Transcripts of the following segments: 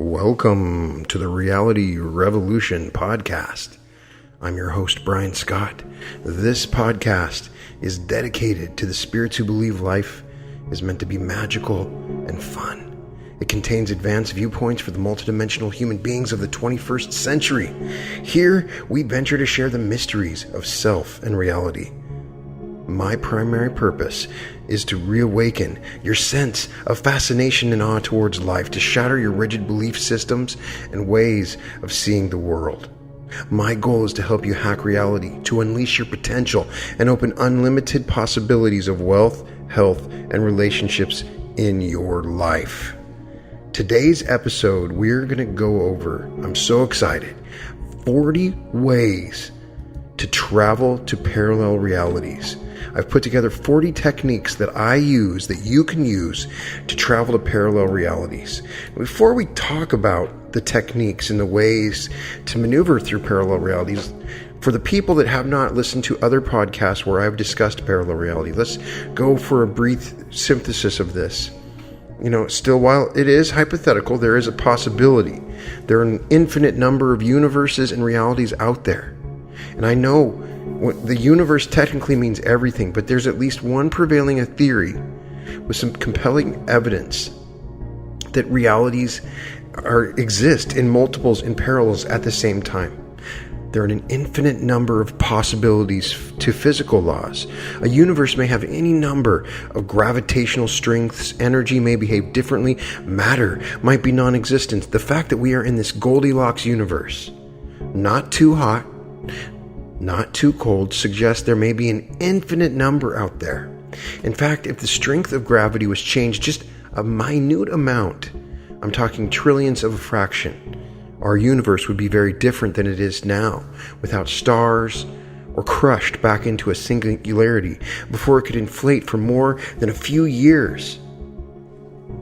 Welcome to the Reality Revolution podcast. I'm your host, Brian Scott. This podcast is dedicated to the spirits who believe life is meant to be magical and fun. It contains advanced viewpoints for the multidimensional human beings of the 21st century. Here, we venture to share the mysteries of self and reality. My primary purpose is to reawaken your sense of fascination and awe towards life, to shatter your rigid belief systems and ways of seeing the world. My goal is to help you hack reality, to unleash your potential, and open unlimited possibilities of wealth, health, and relationships in your life. Today's episode, we're going to go over, I'm so excited, 40 ways to travel to parallel realities. I've put together 40 techniques that I use, that you can use to travel to parallel realities. Before we talk about the techniques and the ways to maneuver through parallel realities, for the people that have not listened to other podcasts where I've discussed parallel reality, let's go for a brief synthesis of this. Still, while it is hypothetical, there is a possibility. There are an infinite number of universes and realities out there. And I know the universe technically means everything, but there's at least one prevailing theory with some compelling evidence that realities exist in multiples and parallels at the same time. There are an infinite number of possibilities to physical laws. A universe may have any number of gravitational strengths, energy may behave differently, matter might be non-existent. The fact that we are in this Goldilocks universe, not too hot, not too cold, suggests there may be an infinite number out there. In fact, if the strength of gravity was changed just a minute amount, I'm talking trillions of a fraction, our universe would be very different than it is now, without stars or crushed back into a singularity before it could inflate for more than a few years.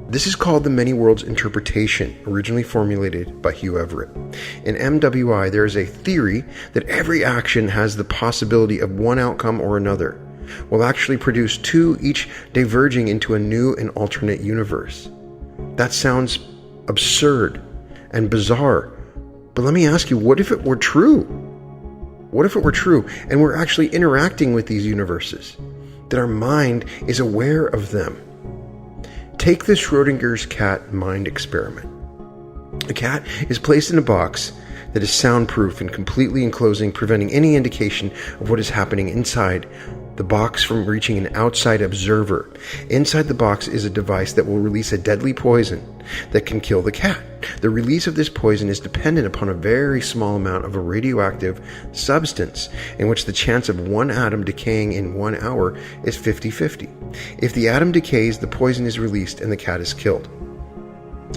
This is called the many worlds interpretation, originally formulated by Hugh Everett. In MWI, there is a theory that every action has the possibility of one outcome or another, will actually produce two, each diverging into a new and alternate universe. That sounds absurd and bizarre, but let me ask you, what if it were true? What if it were true and we're actually interacting with these universes, that our mind is aware of them? Take the Schrodinger's cat mind experiment. A cat is placed in a box that is soundproof and completely enclosing, preventing any indication of what is happening inside the box from reaching an outside observer. Inside the box is a device that will release a deadly poison that can kill the cat. The release of this poison is dependent upon a very small amount of a radioactive substance, in which the chance of one atom decaying in 1 hour is 50-50. If the atom decays, the poison is released and the cat is killed.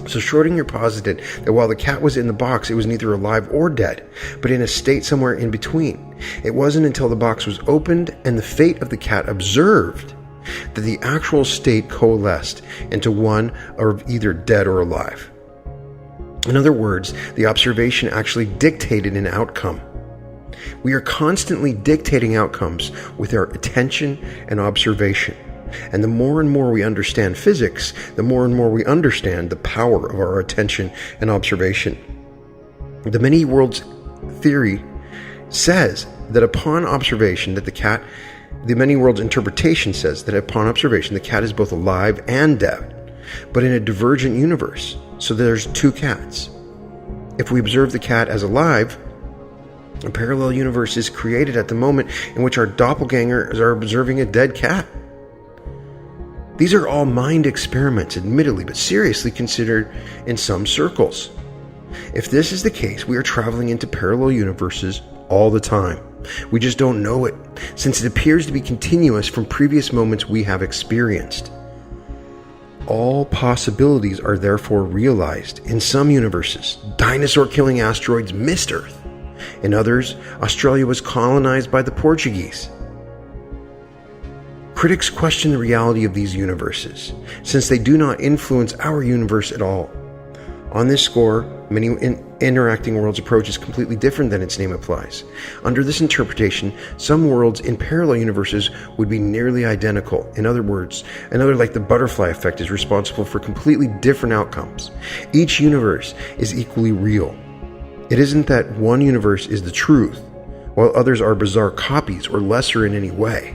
So Schrodinger posited that while the cat was in the box, it was neither alive or dead, but in a state somewhere in between. It wasn't until the box was opened and the fate of the cat observed that the actual state coalesced into one of either dead or alive. In other words, the observation actually dictated an outcome. We are constantly dictating outcomes with our attention and observation. And the more and more we understand physics, the more and more we understand the power of our attention and observation. The many worlds theory says that upon observation the many worlds interpretation says that upon observation the cat is both alive and dead, but in a divergent universe. So there's two cats. If we observe the cat as alive, a parallel universe is created at the moment in which our doppelgangers are observing a dead cat. These are all mind experiments, admittedly, but seriously considered in some circles. If this is the case, we are traveling into parallel universes all the time. We just don't know it, since it appears to be continuous from previous moments we have experienced. All possibilities are therefore realized. In some universes, dinosaur-killing asteroids missed Earth. In others, Australia was colonized by the Portuguese. Critics question the reality of these universes, since they do not influence our universe at all. On this score, many interacting worlds approach is completely different than its name implies. Under this interpretation, some worlds in parallel universes would be nearly identical. In other words, another like the butterfly effect is responsible for completely different outcomes. Each universe is equally real. It isn't that one universe is the truth, while others are bizarre copies or lesser in any way.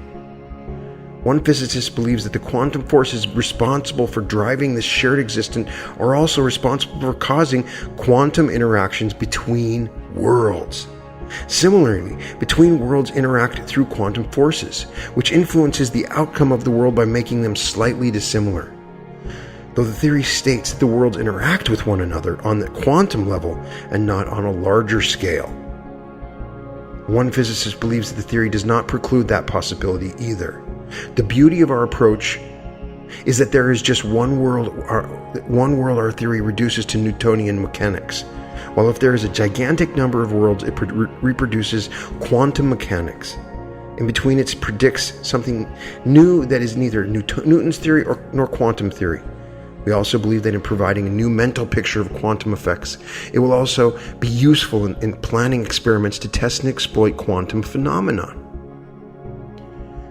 One physicist believes that the quantum forces responsible for driving this shared existence are also responsible for causing quantum interactions between worlds. Similarly, between worlds interact through quantum forces, which influences the outcome of the world by making them slightly dissimilar. Though the theory states that the worlds interact with one another on the quantum level and not on a larger scale. One physicist believes that the theory does not preclude that possibility either. The beauty of our approach is that there is just one world our theory reduces to Newtonian mechanics, while if there is a gigantic number of worlds, it reproduces quantum mechanics. In between, it predicts something new that is neither Newton's theory nor quantum theory. We also believe that in providing a new mental picture of quantum effects, it will also be useful in planning experiments to test and exploit quantum phenomena.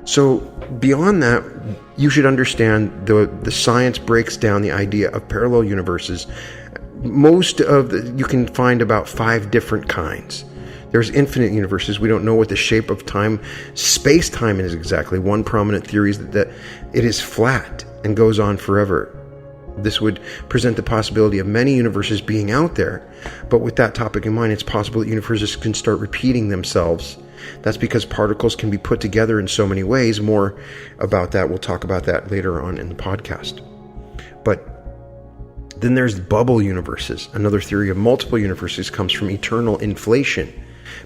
So beyond that, you should understand the science breaks down the idea of parallel universes. You can find about 5 different kinds. There's infinite universes. We don't know what the shape of time, space-time is exactly. One prominent theory is that it is flat and goes on forever. This would present the possibility of many universes being out there, but with that topic in mind, it's possible that universes can start repeating themselves. That's because particles can be put together in so many ways. More about that, we'll talk about that later on in the podcast. But then there's bubble universes. Another theory of multiple universes comes from eternal inflation.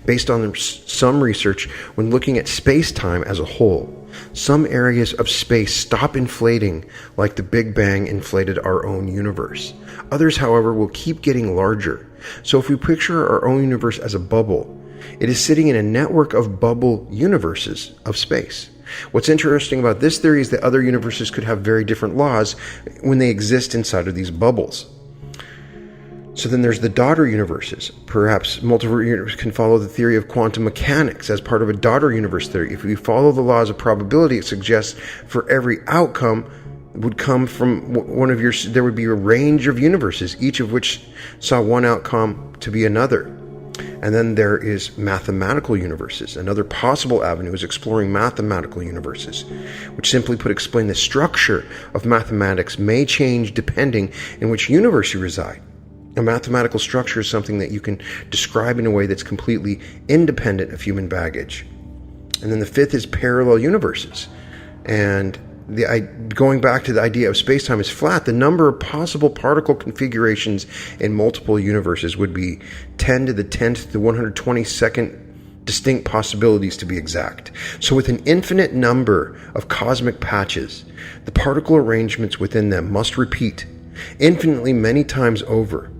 Based on some research, when looking at space-time as a whole, some areas of space stop inflating like the Big Bang inflated our own universe. Others, however, will keep getting larger. So if we picture our own universe as a bubble, it is sitting in a network of bubble universes of space. What's interesting about this theory is that other universes could have very different laws when they exist inside of these bubbles. So then there's the daughter universes. Perhaps multiple universes can follow the theory of quantum mechanics as part of a daughter universe theory. If we follow the laws of probability, it suggests for every outcome would come from there would be a range of universes, each of which saw one outcome to be another. And then there is mathematical universes. Another possible avenue is exploring mathematical universes, which simply put explain the structure of mathematics may change depending in which universe you reside. A mathematical structure is something that you can describe in a way that's completely independent of human baggage. And then the 5th is parallel universes. And going back to the idea of space-time is flat, the number of possible particle configurations in multiple universes would be 10 to the 10th to the 122nd distinct possibilities to be exact. So with an infinite number of cosmic patches, the particle arrangements within them must repeat infinitely many times over.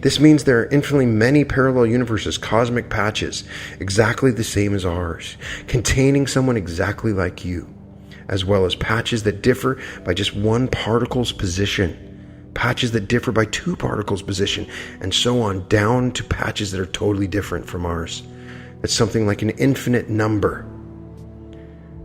This means there are infinitely many parallel universes, cosmic patches, exactly the same as ours, containing someone exactly like you, as well as patches that differ by just one particle's position, patches that differ by 2 particles' position, and so on, down to patches that are totally different from ours. It's something like an infinite number.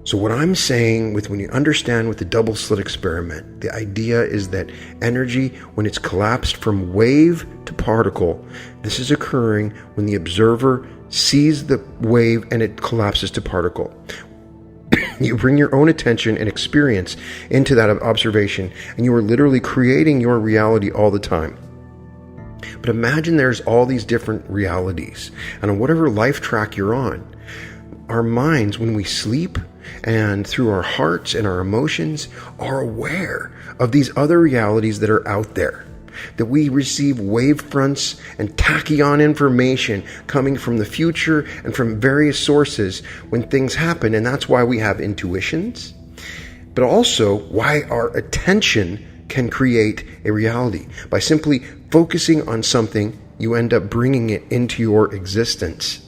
So what I'm saying when you understand with the double slit experiment, the idea is that energy, when it's collapsed from wave to particle, this is occurring when the observer sees the wave and it collapses to particle. You bring your own attention and experience into that observation, and you are literally creating your reality all the time. But imagine there's all these different realities, and on whatever life track you're on, our minds, when we sleep and through our hearts and our emotions, are aware of these other realities that are out there, that we receive wavefronts and tachyon information coming from the future and from various sources when things happen, and that's why we have intuitions, but also why our attention can create a reality. By simply focusing on something, you end up bringing it into your existence.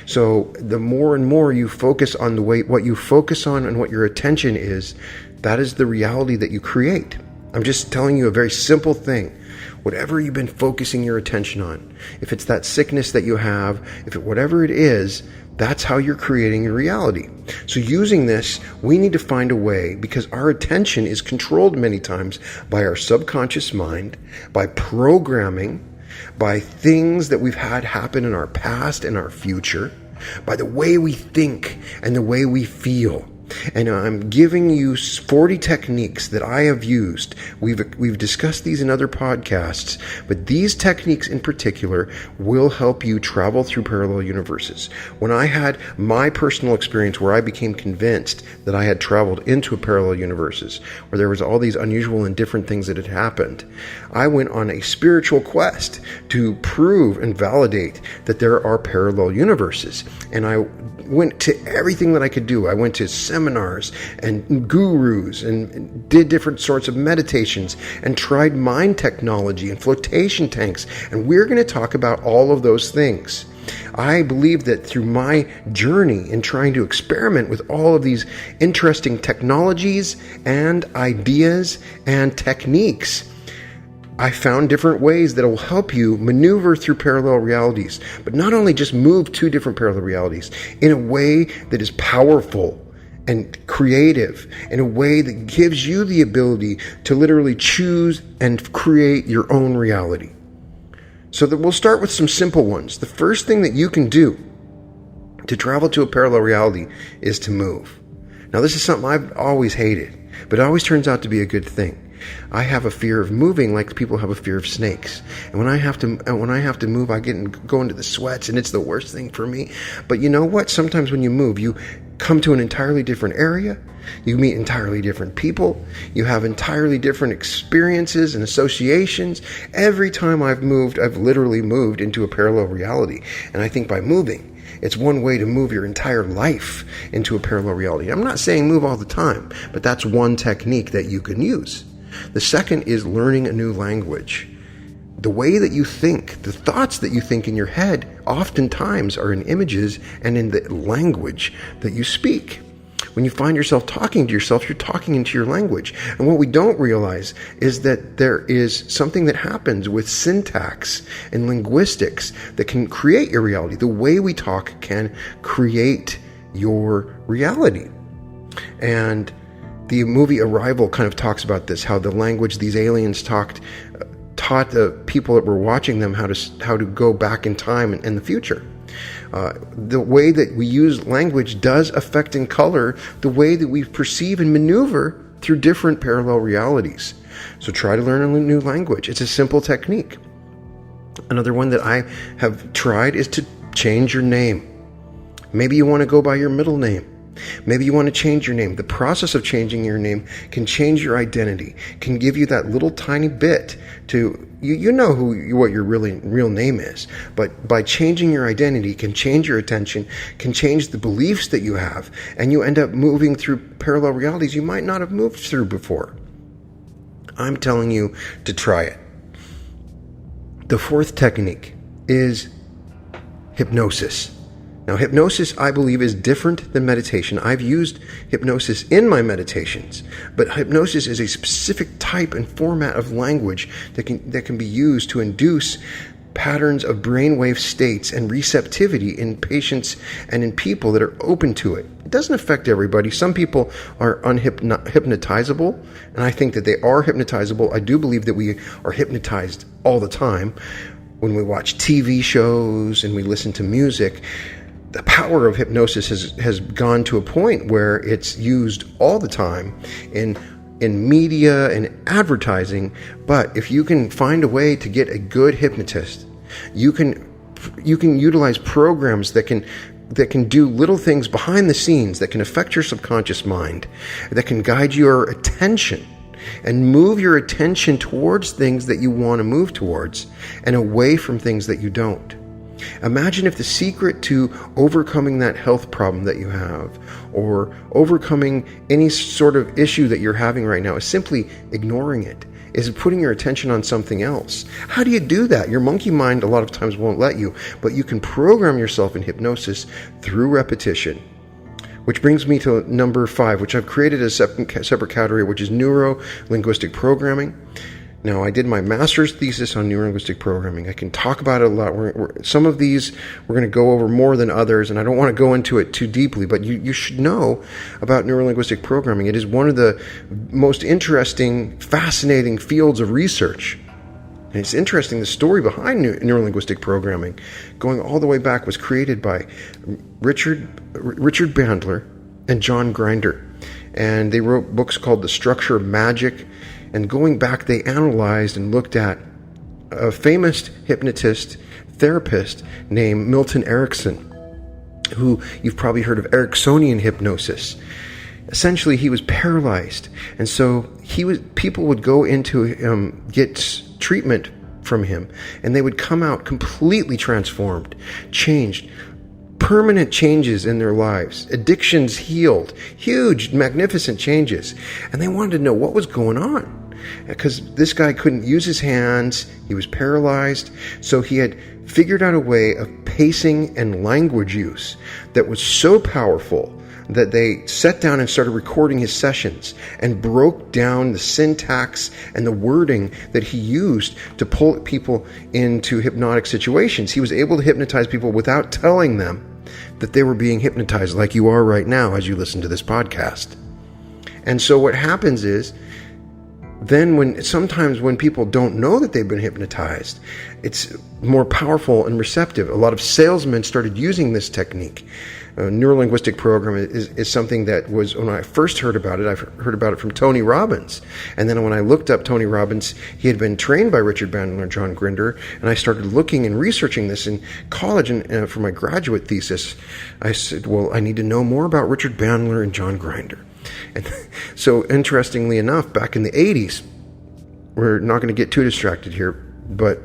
So the more and more you focus on what you focus on and what your attention is, that is the reality that you create. I'm just telling you a very simple thing. whatever you've been focusing your attention on. If it's that sickness that you have, whatever it is, that's how you're creating your reality. So using this, we need to find a way, because our attention is controlled many times by our subconscious mind, by programming, by things that we've had happen in our past and our future, by the way we think and the way we feel. And I'm giving you 40 techniques that I have used. We've discussed these in other podcasts, but these techniques in particular will help you travel through parallel universes. When I had my personal experience where I became convinced that I had traveled into parallel universes, where there was all these unusual and different things that had happened, I went on a spiritual quest to prove and validate that there are parallel universes. And I went to everything that I could do. I went to seminars and gurus and did different sorts of meditations and tried mind technology and flotation tanks. And we're going to talk about all of those things. I believe that through my journey in trying to experiment with all of these interesting technologies and ideas and techniques, I found different ways that will help you maneuver through parallel realities, but not only just move to different parallel realities in a way that is powerful and creative, in a way that gives you the ability to literally choose and create your own reality. So that we'll start with some simple ones. The first thing that you can do to travel to a parallel reality is to move. Now, this is something I've always hated, but it always turns out to be a good thing. I have a fear of moving like people have a fear of snakes. And when I have to move, I go into the sweats, and it's the worst thing for me. But you know what? Sometimes when you move, you come to an entirely different area. You meet entirely different people. You have entirely different experiences and associations. Every time I've moved, I've literally moved into a parallel reality. And I think by moving, it's one way to move your entire life into a parallel reality. I'm not saying move all the time, but that's one technique that you can use. The second is learning a new language. The way that you think, the thoughts that you think in your head, oftentimes are in images and in the language that you speak. When you find yourself talking to yourself, you're talking into your language. And what we don't realize is that there is something that happens with syntax and linguistics that can create your reality. The way we talk can create your reality. And the movie Arrival kind of talks about this, how the language these aliens taught the people that were watching them how to go back in time in the future. The way that we use language does affect and color the way that we perceive and maneuver through different parallel realities. So try to learn a new language. It's a simple technique. Another one that I have tried is to change your name. Maybe you want to go by your middle name. Maybe you want to change your name. The process of changing your name can change your identity, can give you that little tiny bit to, you know what your real name is, but by changing your identity can change your attention, can change the beliefs that you have, and you end up moving through parallel realities you might not have moved through before. I'm telling you to try it. The fourth technique is hypnosis. Now, hypnosis, I believe, is different than meditation. I've used hypnosis in my meditations, but hypnosis is a specific type and format of language that can be used to induce patterns of brainwave states and receptivity in patients and in people that are open to it. It doesn't affect everybody. Some people are unhypnotizable, and I think that they are hypnotizable. I do believe that we are hypnotized all the time when we watch TV shows and we listen to music. The power of hypnosis has gone to a point where it's used all the time in media and advertising. But if you can find a way to get a good hypnotist, you can utilize programs that can do little things behind the scenes that can affect your subconscious mind, that can guide your attention and move your attention towards things that you want to move towards and away from things that you don't. Imagine if the secret to overcoming that health problem that you have, or overcoming any sort of issue that you're having right now, is simply ignoring it, is putting your attention on something else. How do you do that? Your monkey mind a lot of times won't let you, but you can program yourself in hypnosis through repetition. Which brings me to number 5, which I've created a separate category, which is Neuro-Linguistic Programming. Now, I did my master's thesis on neuro-linguistic programming. I can talk about it a lot. Some of these we're going to go over more than others, and I don't want to go into it too deeply, but you should know about neuro-linguistic programming. It is one of the most interesting, fascinating fields of research. And it's interesting, the story behind neuro-linguistic programming, going all the way back, was created by Richard Bandler and John Grinder. And they wrote books called The Structure of Magic. And going back, they analyzed and looked at a famous hypnotist, therapist named Milton Erickson, who you've probably heard of Ericksonian hypnosis. Essentially, he was paralyzed. And so people would go into get treatment from him, and they would come out completely transformed, changed, permanent changes in their lives, addictions healed, huge, magnificent changes. And they wanted to know what was going on, because this guy couldn't use his hands, he was paralyzed. So he had figured out a way of pacing and language use that was so powerful that they sat down and started recording his sessions and broke down the syntax and the wording that he used to pull people into hypnotic situations. He was able to hypnotize people without telling them that they were being hypnotized, like you are right now as you listen to this podcast. And so what happens is, then sometimes when people don't know that they've been hypnotized, it's more powerful and receptive. A lot of salesmen started using this technique. Neuro-linguistic program is something that was, when I first heard about it, I've heard about it from Tony Robbins. And then when I looked up Tony Robbins, he had been trained by Richard Bandler and John Grinder, and I started looking and researching this in college. And for my graduate thesis, I said, well, I need to know more about Richard Bandler and John Grinder. And so, interestingly enough, back in the 80s, we're not going to get too distracted here, but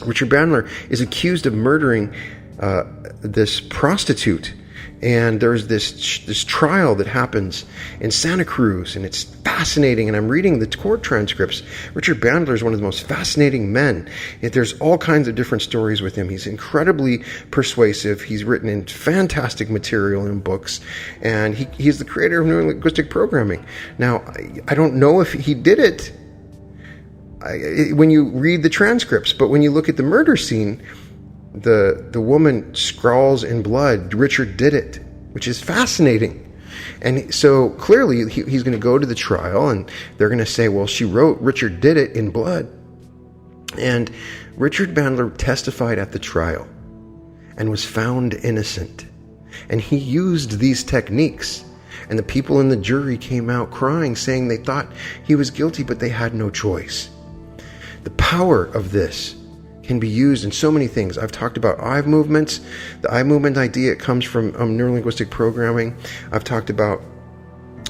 Richard Bandler is accused of murdering this prostitute. And there's this trial that happens in Santa Cruz, and it's fascinating. And I'm reading the court transcripts. Richard Bandler is one of the most fascinating men. There's all kinds of different stories with him. He's incredibly persuasive. He's written in fantastic material in books, and he's the creator of neuro-linguistic programming. Now, I don't know if he did it when you read the transcripts, but when you look at the murder scene, the woman scrawls in blood, Richard did it, which is fascinating. And so clearly he's going to go to the trial, and they're going to say, well, she wrote Richard did it in blood. And Richard Bandler testified at the trial and was found innocent. And he used these techniques. And the people in the jury came out crying, saying they thought he was guilty, but they had no choice. The power of this can be used in so many things. I've talked about eye movements. The eye movement idea, it comes from neuro-linguistic programming. I've talked about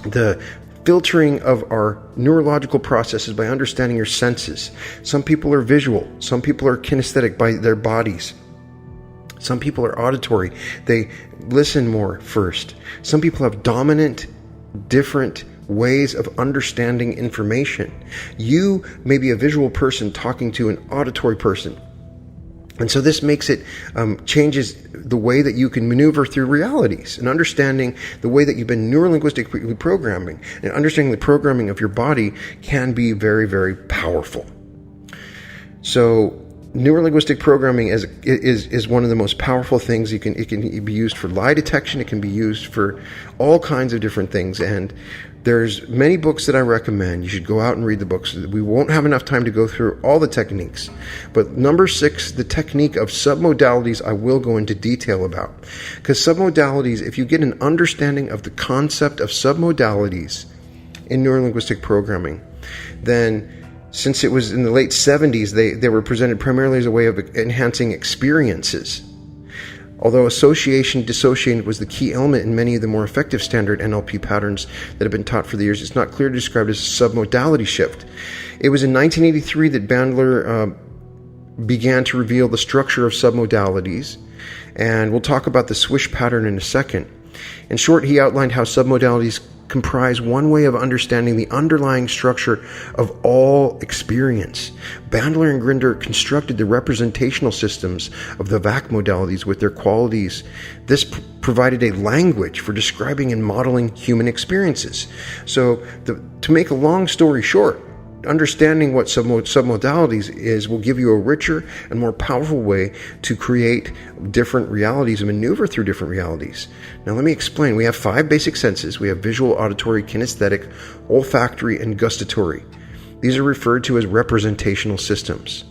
the filtering of our neurological processes by understanding your senses. Some people are visual. Some people are kinesthetic by their bodies. Some people are auditory. They listen more first. Some people have dominant, different ways of understanding information. You may be a visual person talking to an auditory person. And so this makes it, changes the way that you can maneuver through realities, and understanding the way that you've been neuro-linguistically programming, and understanding the programming of your body can be very, very powerful. So neuro-linguistic programming is one of the most powerful things. It can be used for lie detection. It can be used for all kinds of different things. And there's many books that I recommend. You should go out and read the books. We won't have enough time to go through all the techniques. But number 6, the technique of submodalities, I will go into detail about. Because submodalities, if you get an understanding of the concept of submodalities in neuro-linguistic programming, then since it was in the late 70s, they were presented primarily as a way of enhancing experiences. Although association-dissociation was the key element in many of the more effective standard NLP patterns that have been taught for the years, it's not clearly described as a submodality shift. It was in 1983 that Bandler began to reveal the structure of submodalities, and we'll talk about the Swish Pattern in a second. In short, he outlined how submodalities comprise one way of understanding the underlying structure of all experience. Bandler and Grinder constructed the representational systems of the VAC modalities with their qualities. This provided a language for describing and modeling human experiences. So, to make a long story short, understanding what submodalities is will give you a richer and more powerful way to create different realities and maneuver through different realities. Now let me explain. We have 5 basic senses. We have visual, auditory, kinesthetic, olfactory, and gustatory. These are referred to as representational systems.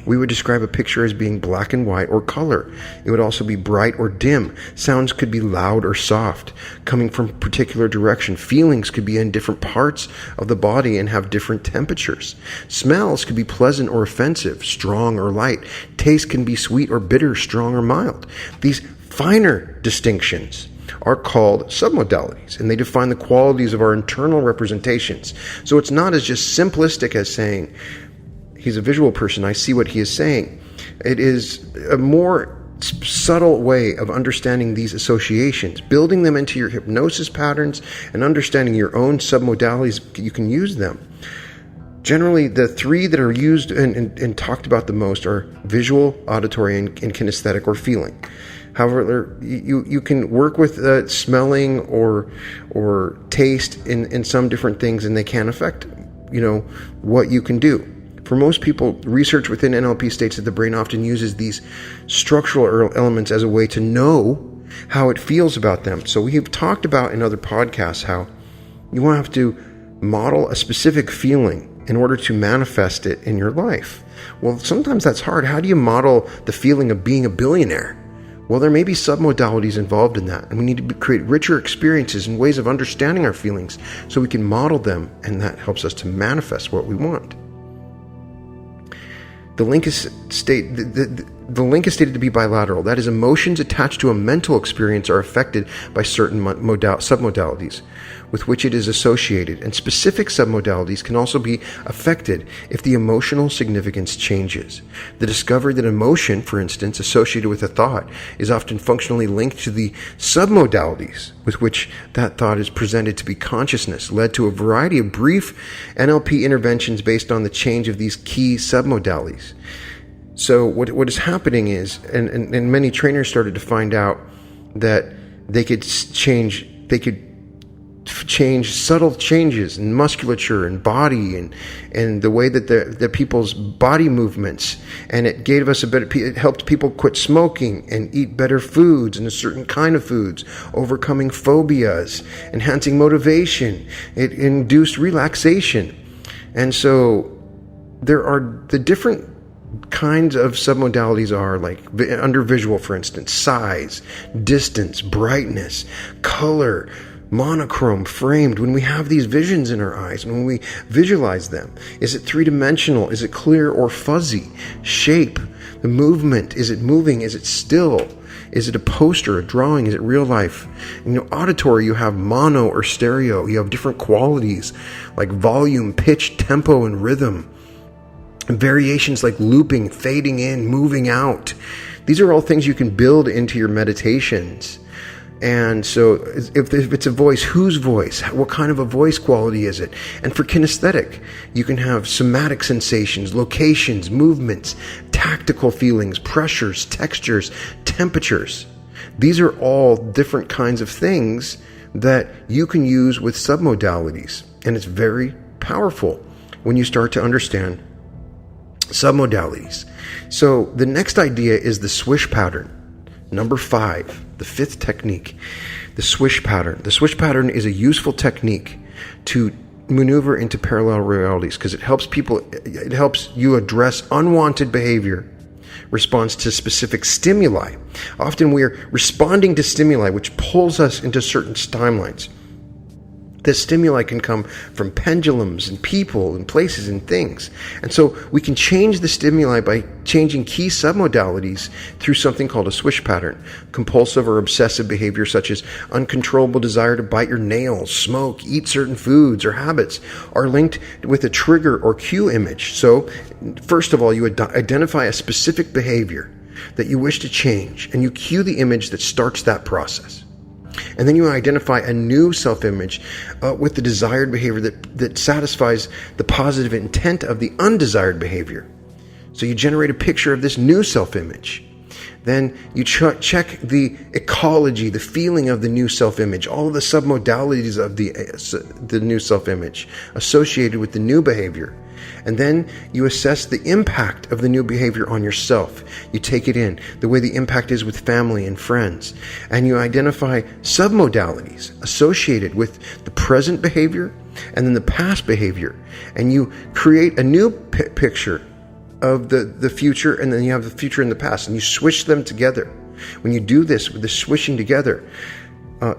We would describe a picture as being black and white or color. It would also be bright or dim. Sounds could be loud or soft, coming from a particular direction. Feelings could be in different parts of the body and have different temperatures. Smells could be pleasant or offensive, strong or light. Taste can be sweet or bitter, strong or mild. These finer distinctions are called submodalities, and they define the qualities of our internal representations. So it's not as just simplistic as saying, he's a visual person, I see what he is saying. It is a more subtle way of understanding these associations, building them into your hypnosis patterns and understanding your own submodalities. You can use them. Generally, the 3 that are used and talked about the most are visual, auditory, and kinesthetic or feeling. However, you can work with smelling or taste in some different things, and they can affect, what you can do. For most people, research within NLP states that the brain often uses these structural elements as a way to know how it feels about them. So we have talked about in other podcasts how you want to have to model a specific feeling in order to manifest it in your life. Well, sometimes that's hard. How do you model the feeling of being a billionaire? Well, there may be submodalities involved in that, and we need to create richer experiences and ways of understanding our feelings so we can model them, and that helps us to manifest what we want. The link is the link is stated to be bilateral. That is, emotions attached to a mental experience are affected by certain submodalities with which it is associated, and specific submodalities can also be affected if the emotional significance changes. The discovery that emotion, for instance, associated with a thought, is often functionally linked to the submodalities with which that thought is presented to be consciousness led to a variety of brief NLP interventions based on the change of these key submodalities. So what is happening is, and many trainers started to find out that they could change subtle changes in musculature and body and the way that the people's body movements, and it gave us it helped people quit smoking and eat better foods and a certain kind of foods, overcoming phobias, enhancing motivation. It induced relaxation. And so there are the different kinds of submodalities are like under visual, for instance, size, distance, brightness, color, monochrome, framed. When we have these visions in our eyes, when we visualize them, is it 3-dimensional? Is it clear or fuzzy? Shape, the movement, is it moving? Is it still? Is it a poster, a drawing? Is it real life? Auditory, you have mono or stereo. You have different qualities like volume, pitch, tempo, and rhythm. And variations like looping, fading in, moving out. These are all things you can build into your meditations. And so if it's a voice, whose voice? What kind of a voice quality is it? And for kinesthetic, you can have somatic sensations, locations, movements, tactical feelings, pressures, textures, temperatures. These are all different kinds of things that you can use with submodalities. And it's very powerful when you start to understand submodalities. So the next idea is the Swish Pattern. Number 5, the 5th technique, the Swish Pattern. The Swish Pattern is a useful technique to maneuver into parallel realities because it helps you address unwanted behavior, response to specific stimuli. Often we are responding to stimuli which pulls us into certain timelines. This stimuli can come from pendulums and people and places and things. And so we can change the stimuli by changing key submodalities through something called a swish pattern. Compulsive or obsessive behavior such as uncontrollable desire to bite your nails, smoke, eat certain foods or habits are linked with a trigger or cue image. So first of all, you identify a specific behavior that you wish to change and you cue the image that starts that process. And then you identify a new self-image with the desired behavior that satisfies the positive intent of the undesired behavior. So you generate a picture of this new self-image. Then you check the ecology, the feeling of the new self-image, all of the submodalities of the new self-image associated with the new behavior. And then you assess the impact of the new behavior on yourself. You take it in, the way the impact is with family and friends. And you identify submodalities associated with the present behavior and then the past behavior. And you create a new picture of the future, and then you have the future and the past, and you swish them together. When you do this with the swishing together,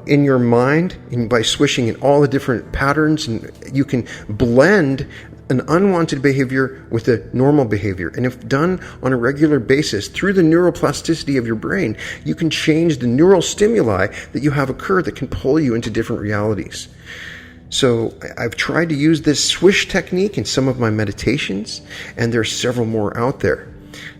in your mind, and by swishing in all the different patterns, and you can blend an unwanted behavior with a normal behavior. And if done on a regular basis through the neuroplasticity of your brain, you can change the neural stimuli that you have occur that can pull you into different realities. So I've tried to use this swish technique in some of my meditations, and there's several more out there.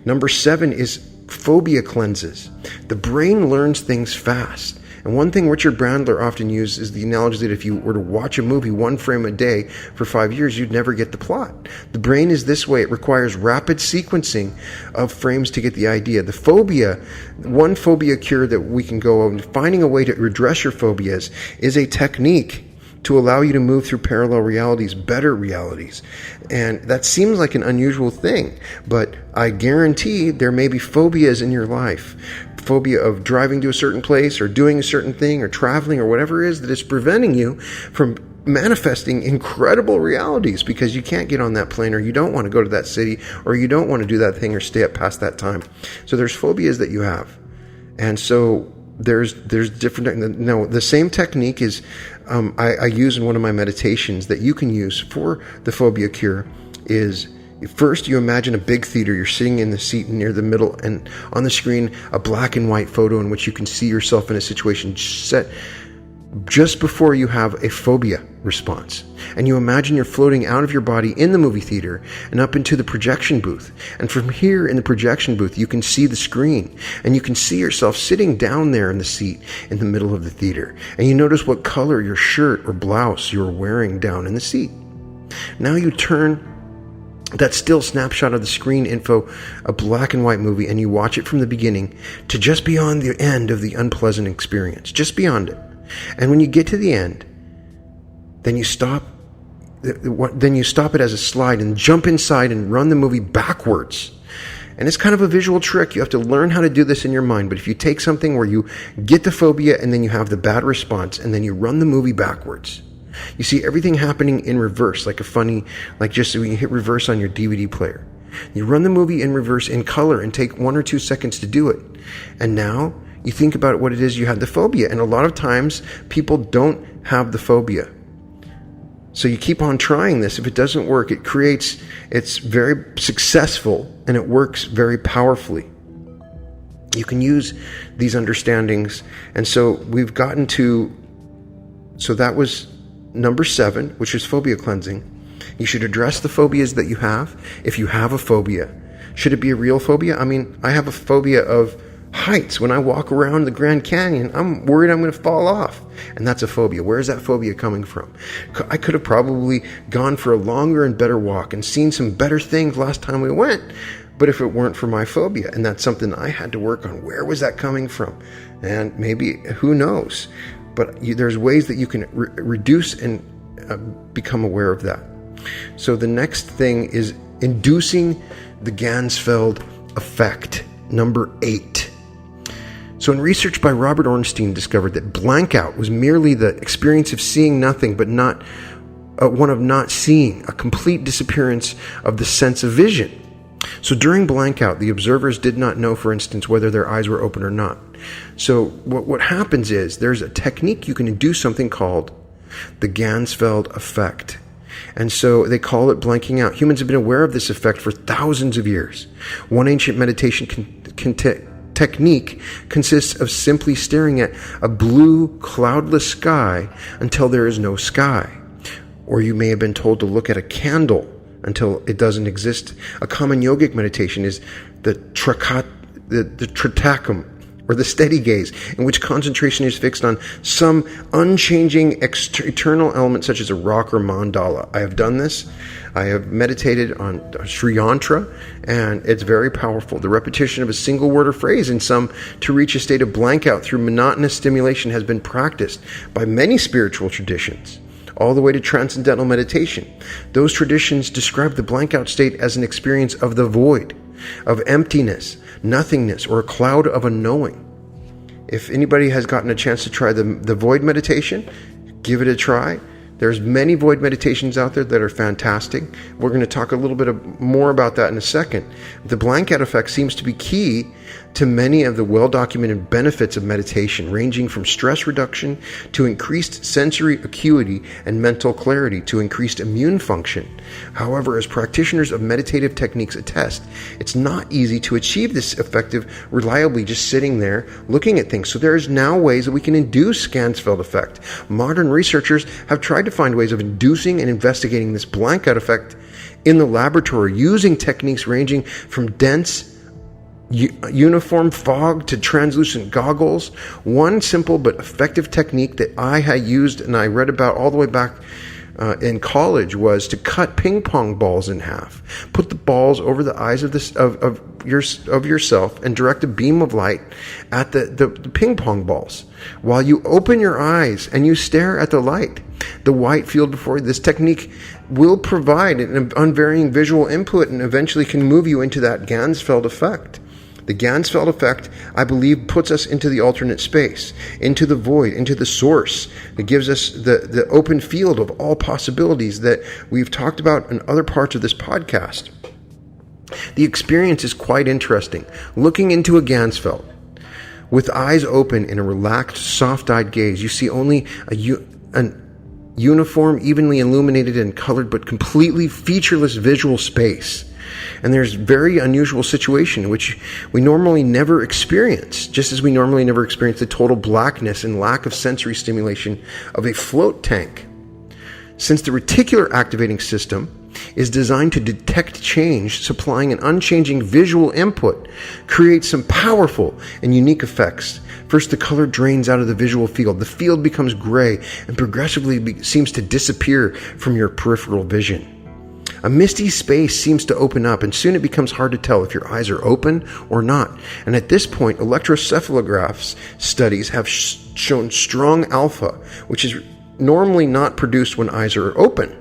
Number 7 is phobia cleanses. The brain learns things fast. And one thing Richard Bandler often uses is the analogy that if you were to watch a movie 1 frame a day for 5 years, you'd never get the plot. The brain is this way. It requires rapid sequencing of frames to get the idea. The phobia, one phobia cure that we can go on, finding a way to redress your phobias, is a technique to allow you to move through parallel realities, better realities. And that seems like an unusual thing, but I guarantee there may be phobias in your life. Phobia of driving to a certain place or doing a certain thing or traveling or whatever it is that is preventing you from manifesting incredible realities because you can't get on that plane, or you don't want to go to that city, or you don't want to do that thing or stay up past that time. So there's phobias that you have. And so there's different. No, the same technique is I use in one of my meditations that you can use for the phobia cure is, first you imagine a big theater. You're sitting in the seat near the middle, and on the screen a black and white photo in which you can see yourself in a situation set just before you have a phobia response. And you imagine you're floating out of your body in the movie theater and up into the projection booth. And from here in the projection booth, you can see the screen, and you can see yourself sitting down there in the seat in the middle of the theater. And you notice what color your shirt or blouse you're wearing down in the seat. Now you turn that still snapshot of the screen info, a black and white movie, and you watch it from the beginning to just beyond the end of the unpleasant experience, just beyond it. And when you get to the end, then you stop it as a slide and jump inside and run the movie backwards. And it's kind of a visual trick. You have to learn how to do this in your mind. But if you take something where you get the phobia and then you have the bad response and then you run the movie backwards, you see everything happening in reverse, like just when you hit reverse on your DVD player. You run the movie in reverse in color and take 1 or 2 seconds to do it. And now you think about what it is you had the phobia. And a lot of times people don't have the phobia. So you keep on trying this. If it doesn't work, it's very successful and it works very powerfully. You can use these understandings. And so so that was number 7, which is phobia cleansing. You should address the phobias that you have. If you have a phobia, should it be a real phobia? I mean, I have a phobia of heights. When I walk around the Grand Canyon, I'm worried I'm going to fall off. And that's a phobia. Where is that phobia coming from? I could have probably gone for a longer and better walk and seen some better things last time we went, but if it weren't for my phobia, and that's something I had to work on, where was that coming from? And maybe, who knows? But there's ways that you can reduce and become aware of that. So the next thing is inducing the Ganzfeld Effect, number 8. So in research by Robert Ornstein discovered that blankout was merely the experience of seeing nothing, but not one of not seeing, a complete disappearance of the sense of vision. So during blankout, the observers did not know, for instance, whether their eyes were open or not. So what happens is there's a technique you can induce something called the Ganzfeld Effect. And so they call it blanking out. Humans have been aware of this effect for thousands of years. One ancient meditation technique consists of simply staring at a blue, cloudless sky until there is no sky. Or you may have been told to look at a candle until it doesn't exist. A common yogic meditation is the Tritakam, or the steady gaze, in which concentration is fixed on some unchanging eternal element such as a rock or mandala. I have done this. I have meditated on Sri Yantra, and it's very powerful. The repetition of a single word or phrase in some to reach a state of blankout through monotonous stimulation has been practiced by many spiritual traditions. all the way to transcendental meditation. Those traditions describe the blank out state as an experience of the void, of emptiness, nothingness, or a cloud of unknowing. If anybody has gotten a chance to try the void meditation, give it a try. There's many void meditations out there that are fantastic. We're going to talk a little bit more about that in a second. The blank out effect seems to be key to many of the well-documented benefits of meditation, ranging from stress reduction to increased sensory acuity and mental clarity to increased immune function. However, as practitioners of meditative techniques attest, it's not easy to achieve this effective reliably just sitting there looking at things. So there's now ways that we can induce Ganzfeld effect. Modern researchers have tried to find ways of inducing and investigating this blank out effect in the laboratory using techniques ranging from dense uniform fog to translucent goggles. One simple but effective technique that I had used and I read about all the way back in college was to cut ping pong balls in half. Put the balls over the eyes of yourself and direct a beam of light at the ping pong balls. While you open your eyes and you stare at the light, the white field before you. This technique will provide an unvarying visual input and eventually can move you into that Ganzfeld effect. The Ganzfeld effect, I believe, puts us into the alternate space, into the void, into the source. It gives us the open field of all possibilities that we've talked about in other parts of this podcast. The experience is quite interesting. Looking into a Ganzfeld, with eyes open in a relaxed, soft-eyed gaze, you see only an uniform, evenly illuminated and colored, but completely featureless visual space. And there's very unusual situation which we normally never experience, just as we normally never experience the total blackness and lack of sensory stimulation of a float tank. Since the reticular activating system is designed to detect change, supplying an unchanging visual input creates some powerful and unique effects. First, the color drains out of the visual field. The field becomes gray and progressively seems to disappear from your peripheral vision. A misty space seems to open up, and soon it becomes hard to tell if your eyes are open or not. And at this point, electrocephalographs studies have shown strong alpha, which is normally not produced when eyes are open.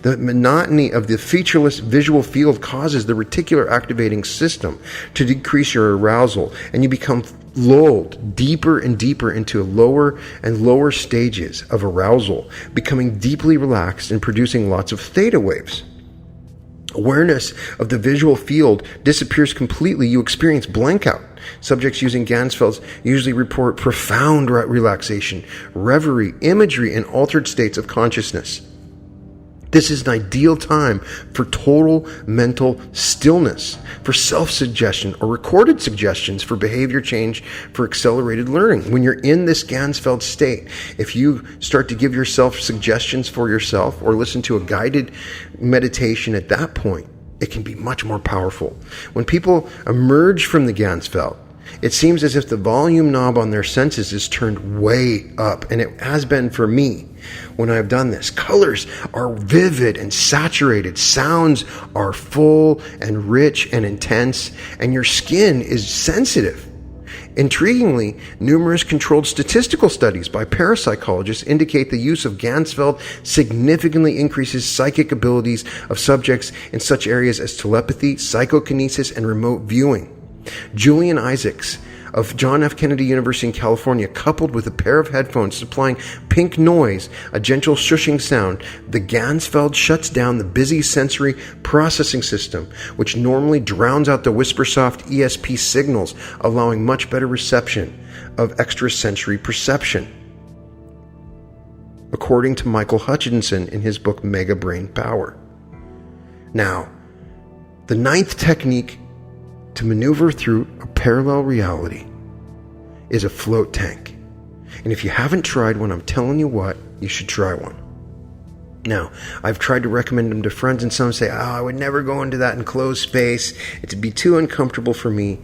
The monotony of the featureless visual field causes the reticular activating system to decrease your arousal, and you become lulled deeper and deeper into lower and lower stages of arousal, becoming deeply relaxed and producing lots of theta waves. Awareness of the visual field disappears completely. You experience blank out. Subjects using Ganzfelds usually report profound relaxation, reverie, imagery, and altered states of consciousness. This is an ideal time for total mental stillness, for self-suggestion or recorded suggestions for behavior change, for accelerated learning. When you're in this Ganzfeld state, if you start to give yourself suggestions for yourself or listen to a guided meditation at that point, it can be much more powerful. When people emerge from the Ganzfeld, it seems as if the volume knob on their senses is turned way up, and it has been for me when I've done this. Colors are vivid and saturated, sounds are full and rich and intense, and your skin is sensitive. Intriguingly, numerous controlled statistical studies by parapsychologists indicate the use of Ganzfeld significantly increases psychic abilities of subjects in such areas as telepathy, psychokinesis, and remote viewing. Julian Isaacs of John F. Kennedy University in California, coupled with a pair of headphones supplying pink noise, a gentle shushing sound, the Ganzfeld shuts down the busy sensory processing system, which normally drowns out the whisper-soft ESP signals, allowing much better reception of extrasensory perception, according to Michael Hutchinson in his book Mega Brain Power. Now, the ninth technique to maneuver through a parallel reality is a float tank. And if you haven't tried one, I'm telling you what, you should try one. Now, I've tried to recommend them to friends, and some say, I would never go into that enclosed space. It'd be too uncomfortable for me.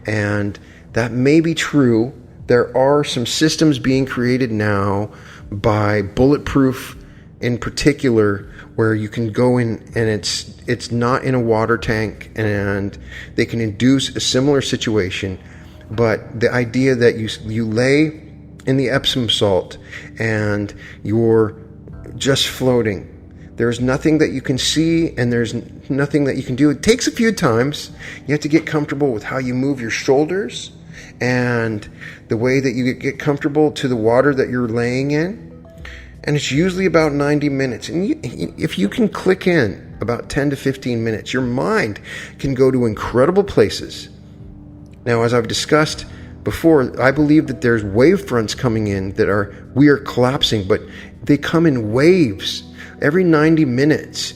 And that may be true. There are some systems being created now by Bulletproof in particular, where you can go in and it's not in a water tank, and they can induce a similar situation. But the idea that you lay in the Epsom salt and you're just floating. There's nothing that you can see, and there's nothing that you can do. It takes a few times. You have to get comfortable with how you move your shoulders and the way that you get comfortable to the water that you're laying in. And it's usually about 90 minutes. And if you can click in about 10 to 15 minutes, your mind can go to incredible places. Now, as I've discussed before, I believe that there's wave fronts coming in we are collapsing, but they come in waves. Every 90 minutes,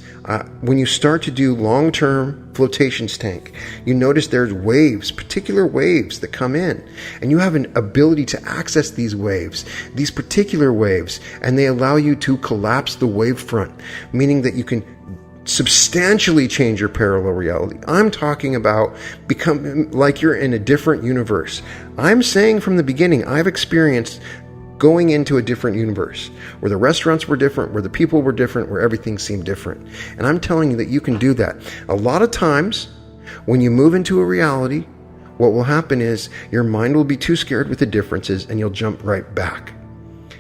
when you start to do long-term flotations tank, you notice there's waves, particular waves that come in, and you have an ability to access these waves, these particular waves, and they allow you to collapse the wave front, meaning that you can substantially change your parallel reality. I'm talking about become like you're in a different universe. I'm saying from the beginning, I've experienced going into a different universe where the restaurants were different, where the people were different, where everything seemed different. And I'm telling you that you can do that. A lot of times when you move into a reality, what will happen is your mind will be too scared with the differences and you'll jump right back.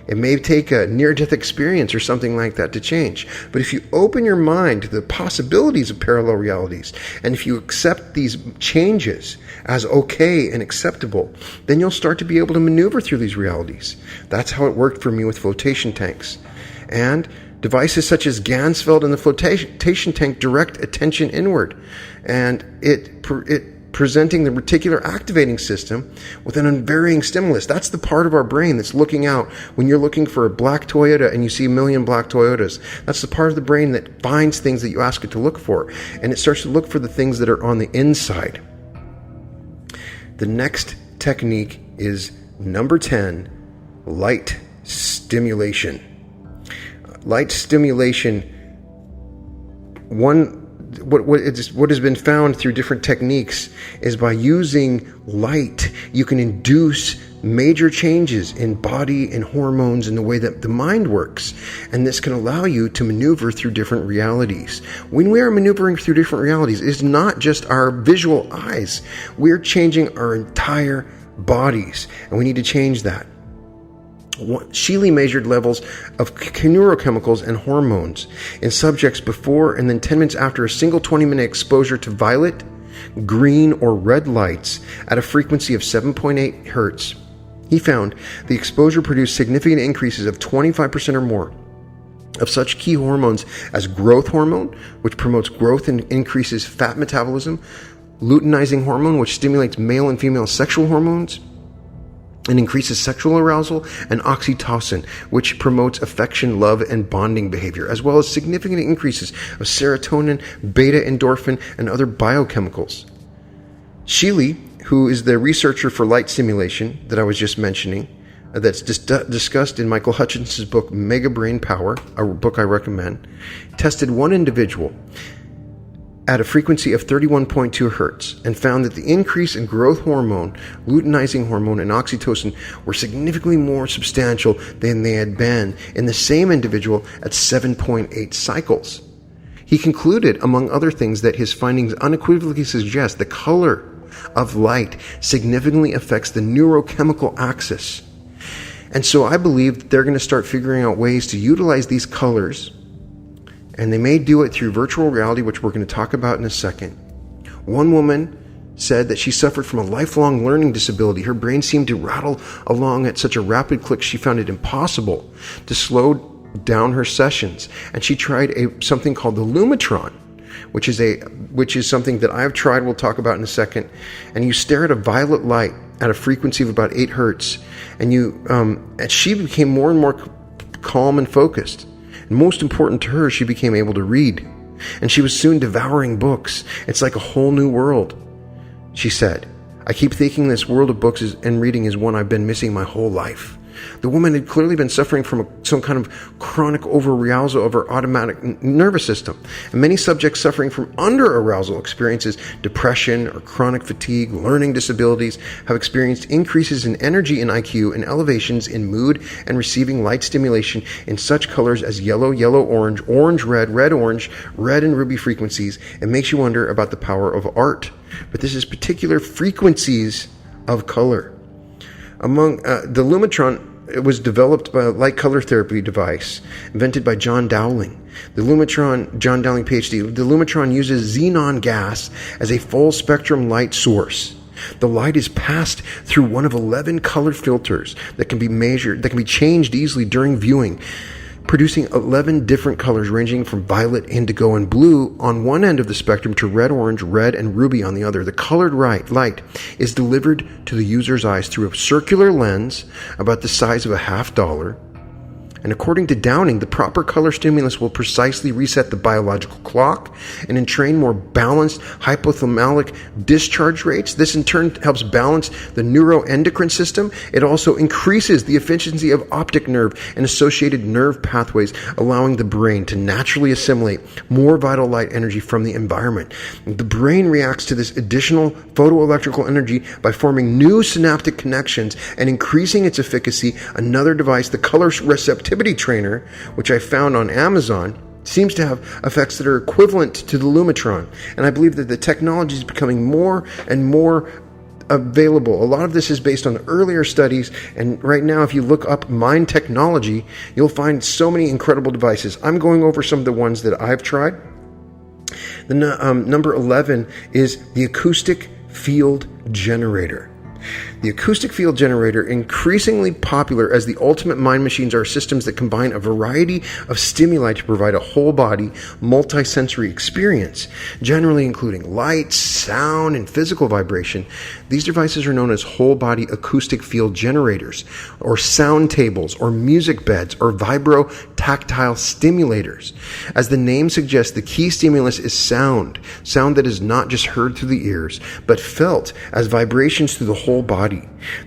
It may take a near-death experience or something like that to change. But if you open your mind to the possibilities of parallel realities, and if you accept these changes as okay and acceptable, then you'll start to be able to maneuver through these realities. That's how it worked for me with flotation tanks. And devices such as Ganzfeld and the flotation tank direct attention inward. And it presenting the reticular activating system with an unvarying stimulus. That's the part of our brain that's looking out when you're looking for a black Toyota and you see a million black Toyotas. That's the part of the brain that finds things that you ask it to look for, and it starts to look for the things that are on the inside. The next technique is number 10, light stimulation. Light stimulation, what has been found through different techniques is by using light, you can induce major changes in body and hormones and the way that the mind works. And this can allow you to maneuver through different realities. When we are maneuvering through different realities, it's not just our visual eyes. We're changing our entire bodies, and we need to change that. Sheely measured levels of neurochemicals and hormones in subjects before and then 10 minutes after a single 20-minute exposure to violet, green, or red lights at a frequency of 7.8 hertz. He found the exposure produced significant increases of 25% or more of such key hormones as growth hormone, which promotes growth and increases fat metabolism, luteinizing hormone, which stimulates male and female sexual hormones and increases sexual arousal, and oxytocin, which promotes affection, love, and bonding behavior, as well as significant increases of serotonin, beta endorphin, and other biochemicals. Sheely, who is the researcher for light stimulation that I was just mentioning, that's discussed in Michael Hutchinson's book, Mega Brain Power, a book I recommend, tested one individual at a frequency of 31.2 hertz and found that the increase in growth hormone, luteinizing hormone, and oxytocin were significantly more substantial than they had been in the same individual at 7.8 cycles. He concluded, among other things, that his findings unequivocally suggest the color of light significantly affects the neurochemical axis. And so I believe they're going to start figuring out ways to utilize these colors, and they may do it through virtual reality, which we're going to talk about in a second. One woman said that she suffered from a lifelong learning disability. Her brain seemed to rattle along at such a rapid click she found it impossible to slow down her sessions. And she tried something called the Luma Tron, which is something that I've tried, we'll talk about in a second. And you stare at a violet light at a frequency of about 8 hertz, and she became more and more calm and focused. And most important to her, she became able to read. And she was soon devouring books. It's like a whole new world. She said, "I keep thinking this world of books and reading is one I've been missing my whole life." The woman had clearly been suffering from some kind of chronic over-arousal of her automatic nervous system. And many subjects suffering from under-arousal experiences depression or chronic fatigue, learning disabilities, have experienced increases in energy and IQ and elevations in mood and receiving light stimulation in such colors as yellow, yellow-orange, orange-red, red-orange, red and ruby frequencies. It makes you wonder about the power of art. But this is particular frequencies of color. Among the Luma Tron It was developed by a light color therapy device invented by John Dowling. John Dowling, PhD. The Luma Tron uses xenon gas as a full spectrum light source. The light is passed through one of 11 color filters that can be changed easily during viewing, producing 11 different colors ranging from violet, indigo, and blue on one end of the spectrum to red, orange, red, and ruby on the other. The colored light is delivered to the user's eyes through a circular lens about the size of a $50. And according to Downing, the proper color stimulus will precisely reset the biological clock and entrain more balanced hypothalamic discharge rates. This in turn helps balance the neuroendocrine system. It also increases the efficiency of optic nerve and associated nerve pathways, allowing the brain to naturally assimilate more vital light energy from the environment. The brain reacts to this additional photoelectrical energy by forming new synaptic connections and increasing its efficacy. Another device, the color receptivity trainer, which I found on Amazon, seems to have effects that are equivalent to the Luma Tron. And I believe that the technology is becoming more and more available. A lot of this is based on earlier studies, and right now if you look up mind technology, you'll find so many incredible devices. I'm going over some of the ones that I've tried. The number 11 is the Acoustic Field Generator. The acoustic field generator, increasingly popular as the ultimate mind machines, are systems that combine a variety of stimuli to provide a whole body, multisensory experience, generally including light, sound, and physical vibration. These devices are known as whole body acoustic field generators, or sound tables, or music beds, or vibro-tactile stimulators. As the name suggests, the key stimulus is sound that is not just heard through the ears, but felt as vibrations through the whole body.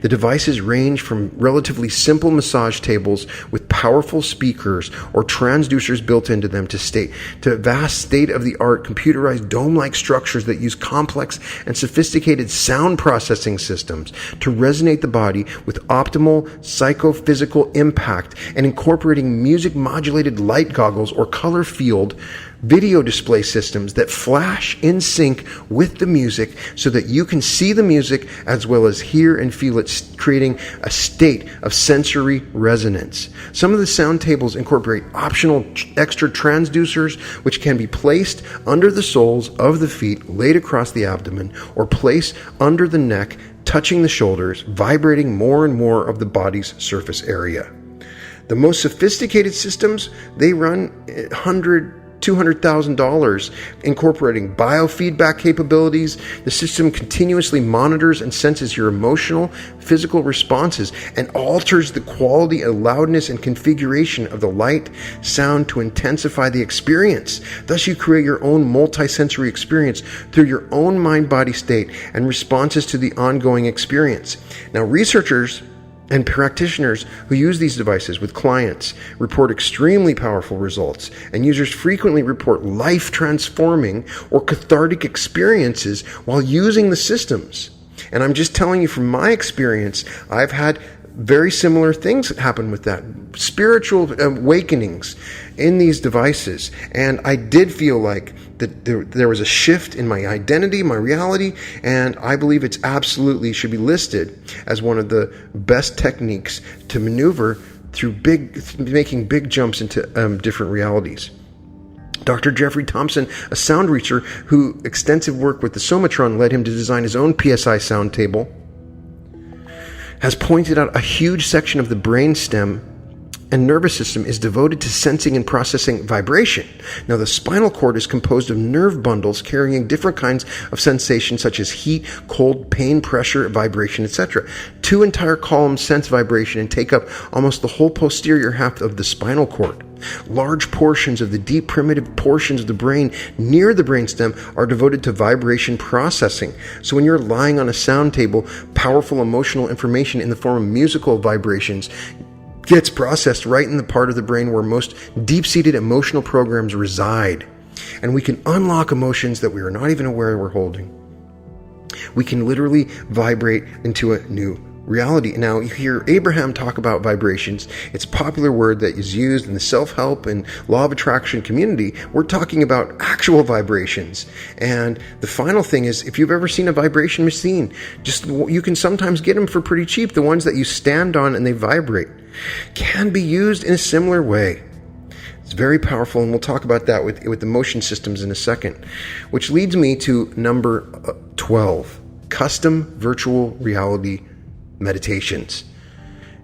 The devices range from relatively simple massage tables with powerful speakers or transducers built into them to vast state-of-the-art computerized dome-like structures that use complex and sophisticated sound processing systems to resonate the body with optimal psychophysical impact, and incorporating music-modulated light goggles or color field video display systems that flash in sync with the music so that you can see the music as well as hear and feel it, creating a state of sensory resonance. Some of the sound tables incorporate optional extra transducers which can be placed under the soles of the feet, laid across the abdomen, or placed under the neck, touching the shoulders, vibrating more and more of the body's surface area. The most sophisticated systems, they run $200,000, incorporating biofeedback capabilities. The system continuously monitors and senses your emotional, physical responses and alters the quality, loudness, and configuration of the light, sound to intensify the experience. Thus, you create your own multisensory experience through your own mind-body state and responses to the ongoing experience. Now, researchers and practitioners who use these devices with clients report extremely powerful results, and users frequently report life-transforming or cathartic experiences while using the systems. And I'm just telling you from my experience, I've had very similar things happen with that. Spiritual awakenings in these devices. And I did feel like that there was a shift in my identity, my reality, and I believe it's absolutely should be listed as one of the best techniques to maneuver through making big jumps into different realities. Dr. Jeffrey Thompson, a sound researcher who extensive work with the Luma Tron led him to design his own PSI sound table, has pointed out a huge section of the brainstem and nervous system is devoted to sensing and processing vibration. Now, the spinal cord is composed of nerve bundles carrying different kinds of sensations such as heat, cold, pain, pressure, vibration, etc. 2 entire columns sense vibration and take up almost the whole posterior half of the spinal cord. Large portions of the deep primitive portions of the brain near the brainstem are devoted to vibration processing. So when you're lying on a sound table, powerful emotional information in the form of musical vibrations gets processed right in the part of the brain where most deep-seated emotional programs reside. And we can unlock emotions that we are not even aware we're holding. We can literally vibrate into a new reality. Now, you hear Abraham talk about vibrations. It's a popular word that is used in the self-help and law of attraction community. We're talking about actual vibrations. And the final thing is, if you've ever seen a vibration machine, you can sometimes get them for pretty cheap. The ones that you stand on and they vibrate can be used in a similar way. It's very powerful, and we'll talk about that with the motion systems in a second. Which leads me to number 12, custom virtual reality meditations.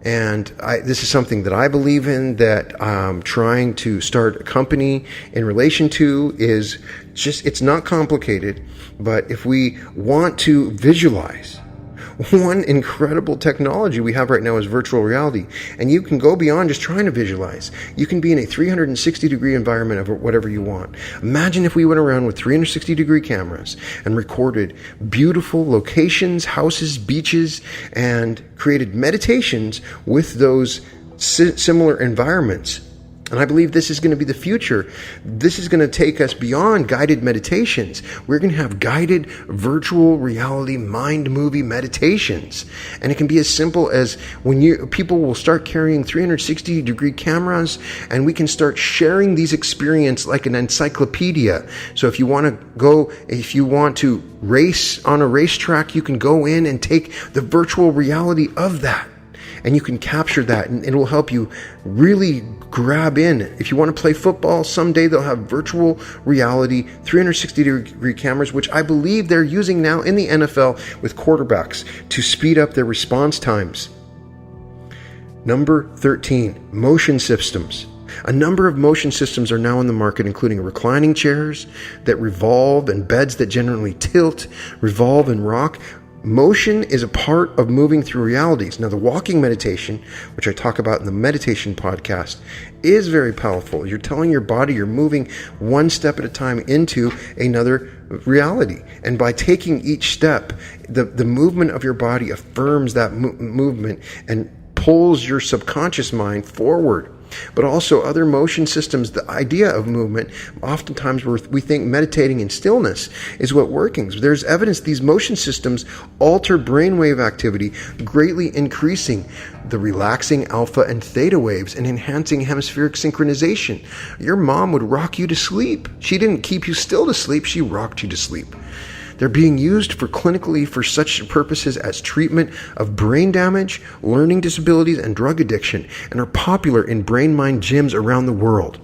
And this is something that I believe in, that I'm trying to start a company in relation to. It's not complicated, but if we want to visualize, one incredible technology we have right now is virtual reality. And you can go beyond just trying to visualize. You can be in a 360-degree environment of whatever you want. Imagine if we went around with 360-degree cameras and recorded beautiful locations, houses, beaches, and created meditations with those similar environments. And I believe this is going to be the future. This is going to take us beyond guided meditations. We're going to have guided virtual reality mind movie meditations. And it can be as simple as people will start carrying 360-degree cameras, and we can start sharing these experiences like an encyclopedia. So if you want to race on a racetrack, you can go in and take the virtual reality of that. And you can capture that, and it will help you really grab in. If you want to play football, someday they'll have virtual reality 360-degree cameras, which I believe they're using now in the NFL with quarterbacks to speed up their response times. Number 13, motion systems. A number of motion systems are now on the market, including reclining chairs that revolve and beds that generally tilt, revolve, and rock. Motion is a part of moving through realities. Now, the walking meditation, which I talk about in the meditation podcast, is very powerful. You're telling your body you're moving one step at a time into another reality. And by taking each step, the movement of your body affirms that movement and pulls your subconscious mind forward. But also other motion systems, the idea of movement, oftentimes we think meditating in stillness is what works. There's evidence these motion systems alter brainwave activity, greatly increasing the relaxing alpha and theta waves and enhancing hemispheric synchronization. Your mom would rock you to sleep. She didn't keep you still to sleep, she rocked you to sleep. They're being used clinically for such purposes as treatment of brain damage, learning disabilities, and drug addiction, and are popular in brain-mind gyms around the world.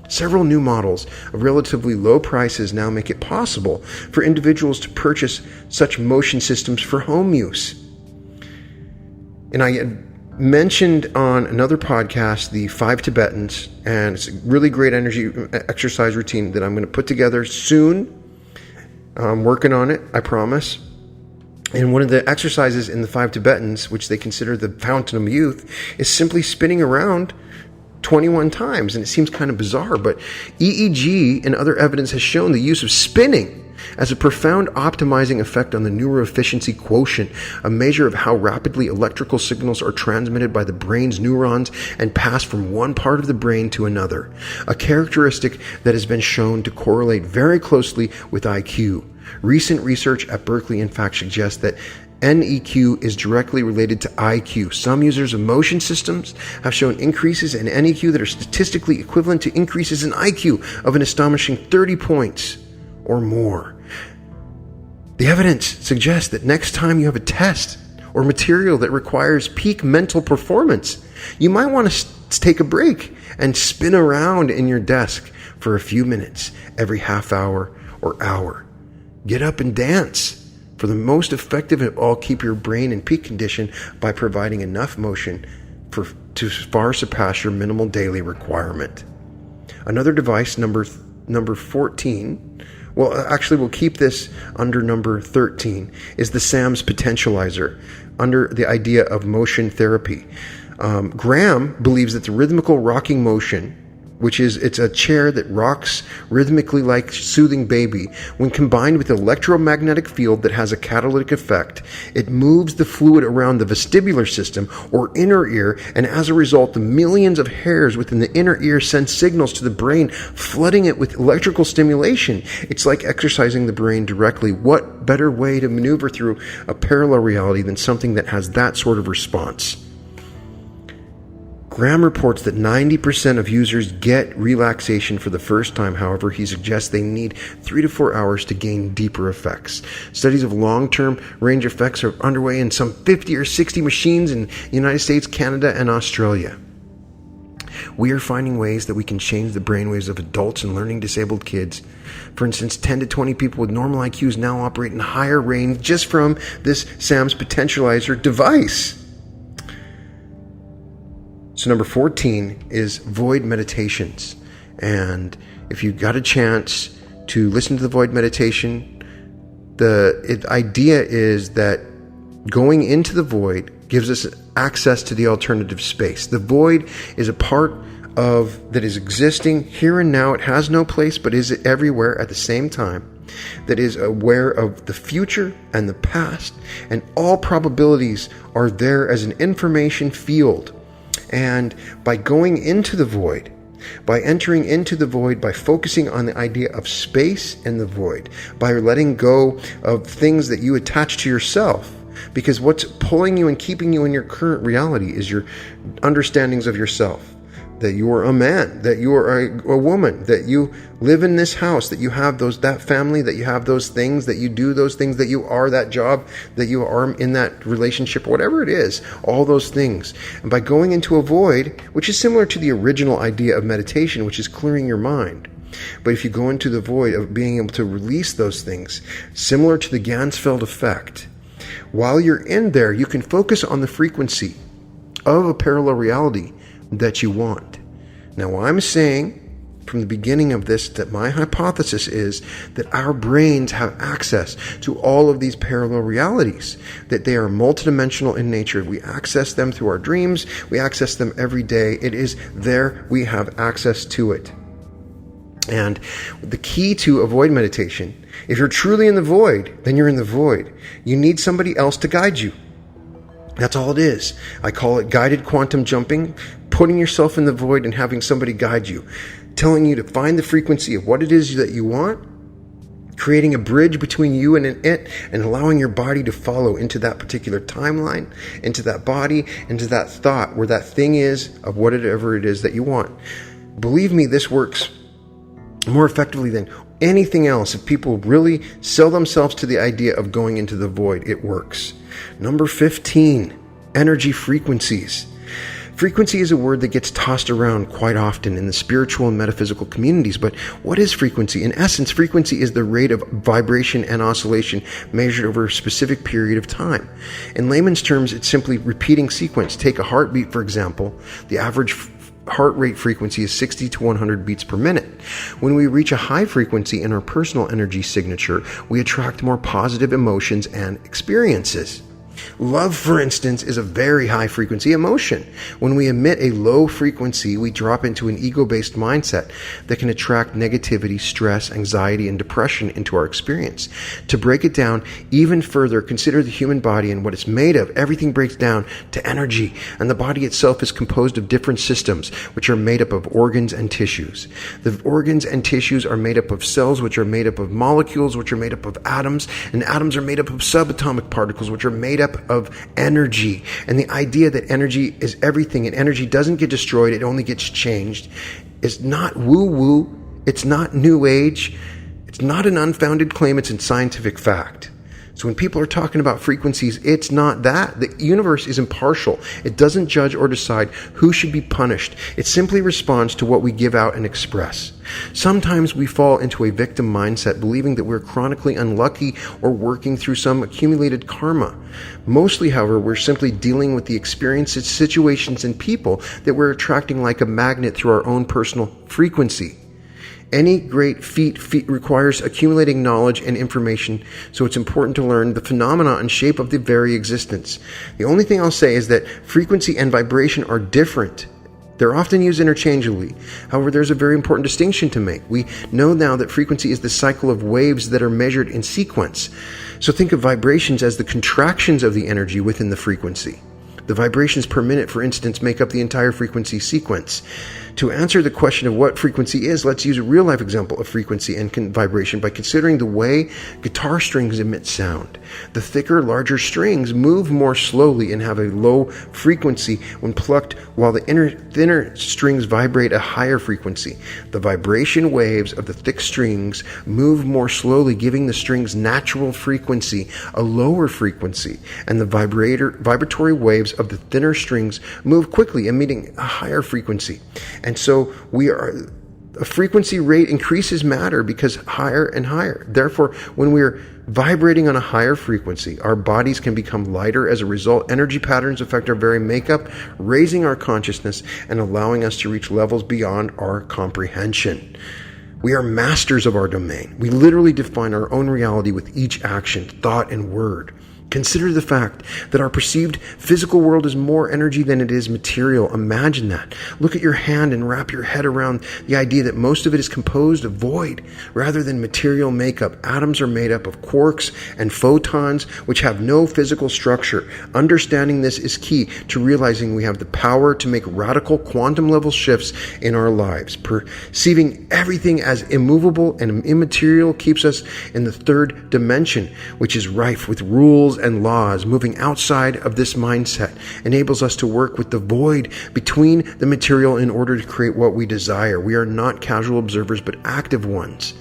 Several new models of relatively low prices now make it possible for individuals to purchase such motion systems for home use. And I mentioned on another podcast the 5 Tibetans, and it's a really great energy exercise routine that I'm going to put together soon. I'm working on it, I promise. And one of the exercises in the 5 Tibetans, which they consider the fountain of youth, is simply spinning around 21 times. And it seems kind of bizarre, but EEG and other evidence has shown the use of spinning as a profound optimizing effect on the neuroefficiency quotient, a measure of how rapidly electrical signals are transmitted by the brain's neurons and pass from one part of the brain to another, a characteristic that has been shown to correlate very closely with IQ. Recent research at Berkeley, in fact, suggests that NEQ is directly related to IQ. Some users of motion systems have shown increases in NEQ that are statistically equivalent to increases in IQ of an astonishing 30 points or more. The evidence suggests that next time you have a test or material that requires peak mental performance, you might want to take a break and spin around in your desk for a few minutes every half hour or hour. Get up and dance. For the most effective of all, keep your brain in peak condition by providing enough motion to far surpass your minimal daily requirement. Another device, number 14, well, actually we'll keep this under number 13, is the SAMS potentializer, under the idea of motion therapy. Graham believes that the rhythmical rocking motion it's a chair that rocks rhythmically like soothing baby. When combined with an electromagnetic field that has a catalytic effect, it moves the fluid around the vestibular system or inner ear, and as a result, the millions of hairs within the inner ear send signals to the brain, flooding it with electrical stimulation. It's like exercising the brain directly. What better way to maneuver through a parallel reality than something that has that sort of response? Graham reports that 90% of users get relaxation for the first time. However, he suggests they need 3 to 4 hours to gain deeper effects. Studies of long-term range effects are underway in some 50 or 60 machines in the United States, Canada, and Australia. We are finding ways that we can change the brainwaves of adults and learning disabled kids. For instance, 10 to 20 people with normal IQs now operate in higher range just from this SAMS potentializer device. So number 14 is void meditations. And if you got a chance to listen to the void meditation, the idea is that going into the void gives us access to the alternative space. The void is a part of that is existing here and now. It has no place, but is everywhere at the same time. That is aware of the future and the past, and all probabilities are there as an information field. And by going into the void, by entering into the void, by focusing on the idea of space and the void, by letting go of things that you attach to yourself, because what's pulling you and keeping you in your current reality is your understandings of yourself. That you are a man, that you are a woman, that you live in this house, that you have that family, that you have those things, that you do those things, that you are that job, that you are in that relationship, whatever it is, all those things. And by going into a void, which is similar to the original idea of meditation, which is clearing your mind. But if you go into the void of being able to release those things, similar to the Ganzfeld Effect, while you're in there, you can focus on the frequency of a parallel reality that you want. Now, I'm saying from the beginning of this that my hypothesis is that our brains have access to all of these parallel realities, that they are multidimensional in nature. We access them through our dreams. We access them every day. It is there. We have access to it. And the key to avoid meditation, if you're truly in the void, then you're in the void. You need somebody else to guide you. That's all it is. I call it guided quantum jumping, putting yourself in the void and having somebody guide you, telling you to find the frequency of what it is that you want, creating a bridge between you and it, and allowing your body to follow into that particular timeline, into that body, into that thought where that thing is of whatever it is that you want. Believe me, this works more effectively than anything else. If people really sell themselves to the idea of going into the void, it works. Number 15, energy frequencies. Frequency is a word that gets tossed around quite often in the spiritual and metaphysical communities, but what is frequency? In essence, frequency is the rate of vibration and oscillation measured over a specific period of time. In layman's terms, it's simply repeating sequence. Take a heartbeat, for example. The average heart rate frequency is 60 to 100 beats per minute. When we reach a high frequency in our personal energy signature, we attract more positive emotions and experiences. Love, for instance, is a very high frequency emotion. When we emit a low frequency, we drop into an ego-based mindset that can attract negativity, stress, anxiety, and depression into our experience. To break it down even further, consider the human body and what it's made of. Everything breaks down to energy, and the body itself is composed of different systems, which are made up of organs and tissues. The organs and tissues are made up of cells, which are made up of molecules, which are made up of atoms, and atoms are made up of subatomic particles, which are made up of energy. And the idea that energy is everything and energy doesn't get destroyed, it only gets changed, is not woo-woo, it's not new age, it's not an unfounded claim, it's a scientific fact. So when people are talking about frequencies, it's not that. The universe is impartial. It doesn't judge or decide who should be punished. It simply responds to what we give out and express. Sometimes we fall into a victim mindset, believing that we're chronically unlucky or working through some accumulated karma. Mostly, however, we're simply dealing with the experiences, situations, and people that we're attracting like a magnet through our own personal frequency. Any great feat requires accumulating knowledge and information, so it's important to learn the phenomena and shape of the very existence. The only thing I'll say is that frequency and vibration are different. They're often used interchangeably. However, there's a very important distinction to make. We know now that frequency is the cycle of waves that are measured in sequence. So think of vibrations as the contractions of the energy within the frequency. The vibrations per minute, for instance, make up the entire frequency sequence. To answer the question of what frequency is, let's use a real-life example of frequency and vibration by considering the way guitar strings emit sound. The thicker, larger strings move more slowly and have a low frequency when plucked, while the thinner strings vibrate a higher frequency. The vibration waves of the thick strings move more slowly, giving the string's natural frequency a lower frequency, and the vibratory waves of the thinner strings move quickly, emitting a higher frequency. And so a frequency rate increases matter because higher and higher. Therefore, when we're vibrating on a higher frequency, our bodies can become lighter. As a result, energy patterns affect our very makeup, raising our consciousness and allowing us to reach levels beyond our comprehension. We are masters of our domain. We literally define our own reality with each action, thought, and word. Consider the fact that our perceived physical world is more energy than it is material. Imagine that. Look at your hand and wrap your head around the idea that most of it is composed of void rather than material makeup. Atoms are made up of quarks and photons, which have no physical structure. Understanding this is key to realizing we have the power to make radical quantum level shifts in our lives. Perceiving everything as immovable and immaterial keeps us in the third dimension, which is rife with rules and laws. Moving outside of this mindset enables us to work with the void between the material in order to create what we desire. We are not casual observers, but active ones.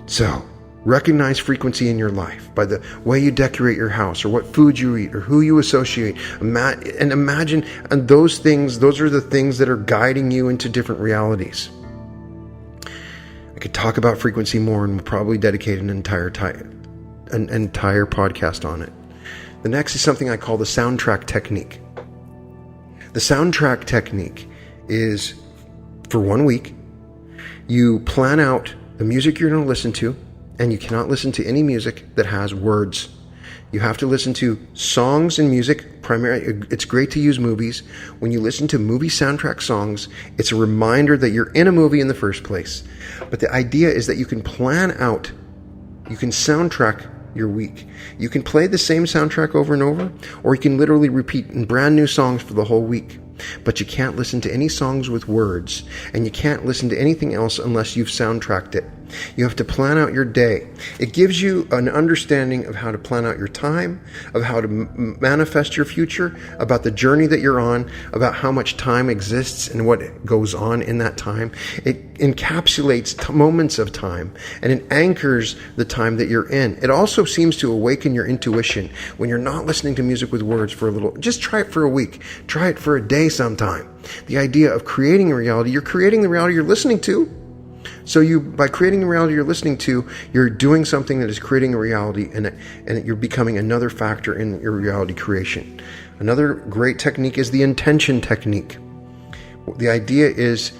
So, recognize frequency in your life by the way you decorate your house, or what food you eat, or who you associate. And imagine, and those are the things that are guiding you into different realities. I could talk about frequency more, and we'll probably dedicate an entire podcast on it. The next is something I call the soundtrack technique. The soundtrack technique is, for 1 week, you plan out the music you're going to listen to, and you cannot listen to any music that has words. You have to listen to songs and music. Primarily, it's great to use movies. When you listen to movie soundtrack songs, it's a reminder that you're in a movie in the first place. But the idea is that you can plan out, you can soundtrack your week. You can play the same soundtrack over and over, or you can literally repeat brand new songs for the whole week. But you can't listen to any songs with words, and you can't listen to anything else unless you've soundtracked it. You have to plan out your day. It gives you an understanding of how to plan out your time, of how to manifest your future, about the journey that you're on, about how much time exists and what goes on in that time. It encapsulates moments of time, and it anchors the time that you're in. It also seems to awaken your intuition when you're not listening to music with words for a little. Just try it for a week. Try it for a day sometime. The idea of creating a reality, you're creating the reality you're listening to. So by creating the reality you're listening to, you're doing something that is creating a reality, and you're becoming another factor in your reality creation. Another great technique is the intention technique. The idea is,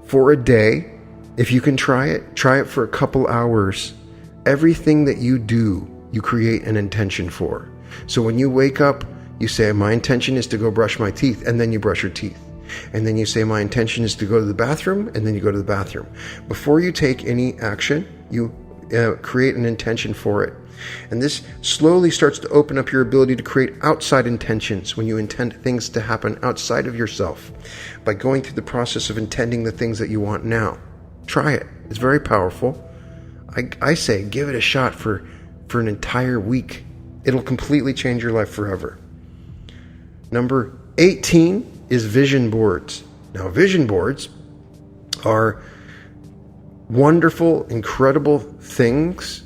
for a day, if you can try it for a couple hours. Everything that you do, you create an intention for. So when you wake up, you say, my intention is to go brush my teeth, and then you brush your teeth. And then you say, my intention is to go to the bathroom, and then you go to the bathroom. Before you take any action, you create an intention for it. And this slowly starts to open up your ability to create outside intentions when you intend things to happen outside of yourself by going through the process of intending the things that you want now. Try it. It's very powerful. I say give it a shot for an entire week. It'll completely change your life forever. Number 18 is vision boards. Now, vision boards are wonderful, incredible things.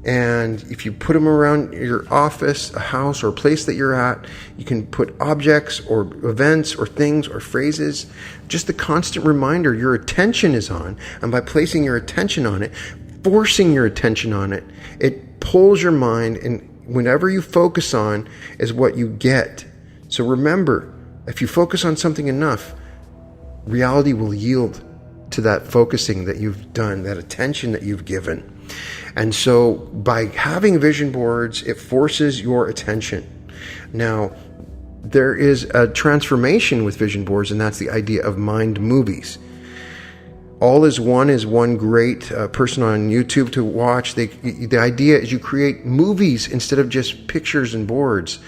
And if you put them around your office, a house, or a place that you're at, you can put objects or events or things or phrases, just a constant reminder your attention is on. And by placing your attention on it, forcing your attention on it, it pulls your mind, and whenever you focus on is what you get. So remember, if you focus on something enough, reality will yield to that focusing that you've done, that attention that you've given. And so by having vision boards, it forces your attention. Now, there is a transformation with vision boards, and that's the idea of mind movies. All is one great person on YouTube to watch. The idea is you create movies instead of just pictures and boards.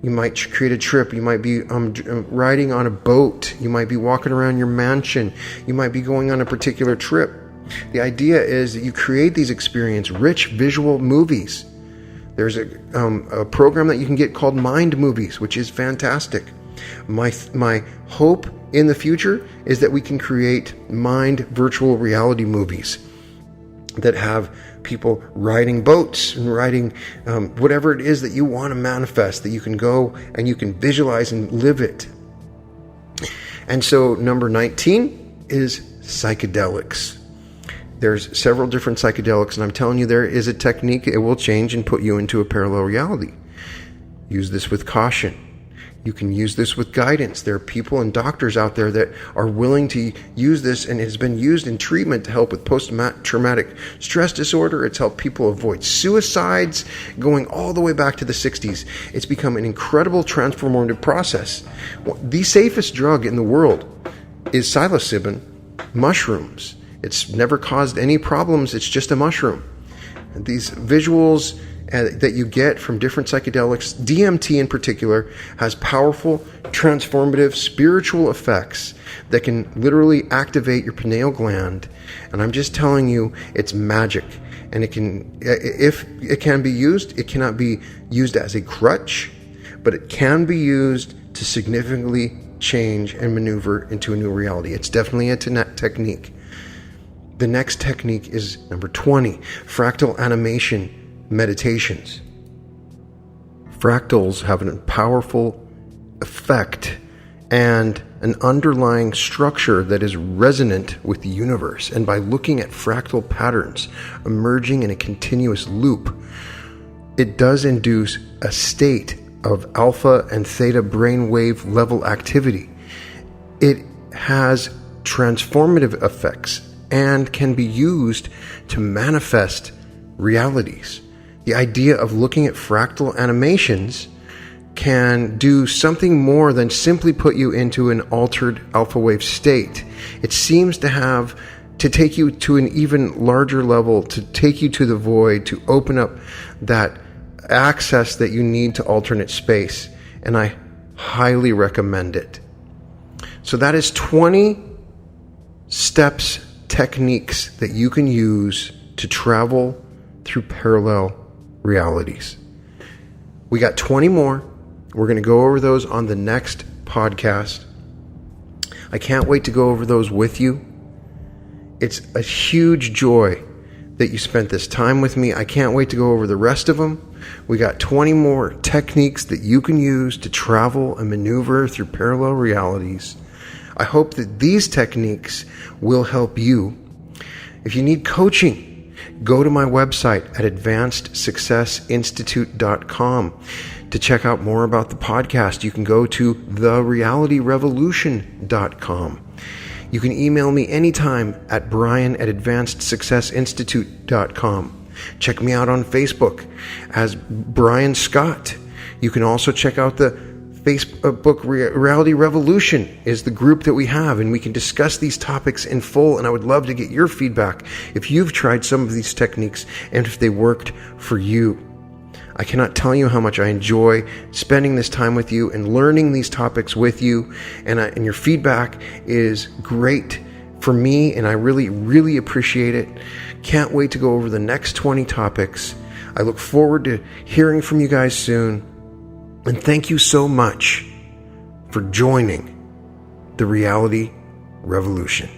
You might create a trip. You might be riding on a boat. You might be walking around your mansion. You might be going on a particular trip. The idea is that you create these rich visual movies. There's a program that you can get called Mind Movies, which is fantastic. My hope in the future is that we can create mind virtual reality movies that have people riding boats and riding whatever it is that you want to manifest, that you can go and you can visualize and live it. And so number 19 is psychedelics. There's several different psychedelics, and I'm telling you, there is a technique. It will change and put you into a parallel reality. Use this with caution. You can use this with guidance. There are people and doctors out there that are willing to use this, and it has been used in treatment to help with post-traumatic stress disorder. It's helped people avoid suicides, going all the way back to the 60s. It's become an incredible transformative process. The safest drug in the world is psilocybin mushrooms. It's never caused any problems. It's just a mushroom. These visuals that you get from different psychedelics, DMT in particular, has powerful, transformative, spiritual effects that can literally activate your pineal gland. And I'm just telling you, it's magic. And if it can be used, it cannot be used as a crutch, but it can be used to significantly change and maneuver into a new reality. It's definitely a technique. The next technique is number 20, fractal animation meditations. Fractals have a powerful effect and an underlying structure that is resonant with the universe. And by looking at fractal patterns emerging in a continuous loop, it does induce a state of alpha and theta brainwave level activity. It has transformative effects and can be used to manifest realities. The idea of looking at fractal animations can do something more than simply put you into an altered alpha wave state. It seems to take you to an even larger level, to take you to the void, to open up that access that you need to alternate space. And I highly recommend it. So that is 20 steps, techniques that you can use to travel through parallel realities. We got 20 more. We're going to go over those on the next podcast. I can't wait to go over those with you. It's a huge joy that you spent this time with me. I can't wait to go over the rest of them. We got 20 more techniques that you can use to travel and maneuver through parallel realities. I hope that these techniques will help you. If you need coaching, go to my website at advancedsuccessinstitute.com to check out more about the podcast. You can go to therealityrevolution.com. You can email me anytime at brian@advancedsuccessinstitute.com. Check me out on Facebook as Brian Scott. You can also check out the Facebook Reality Revolution is the group that we have, and we can discuss these topics in full, and I would love to get your feedback if you've tried some of these techniques and if they worked for you. I cannot tell you how much I enjoy spending this time with you and learning these topics with you, and your feedback is great for me, and I really, really appreciate it. Can't wait to go over the next 20 topics. I look forward to hearing from you guys soon. And thank you so much for joining the Reality Revolution.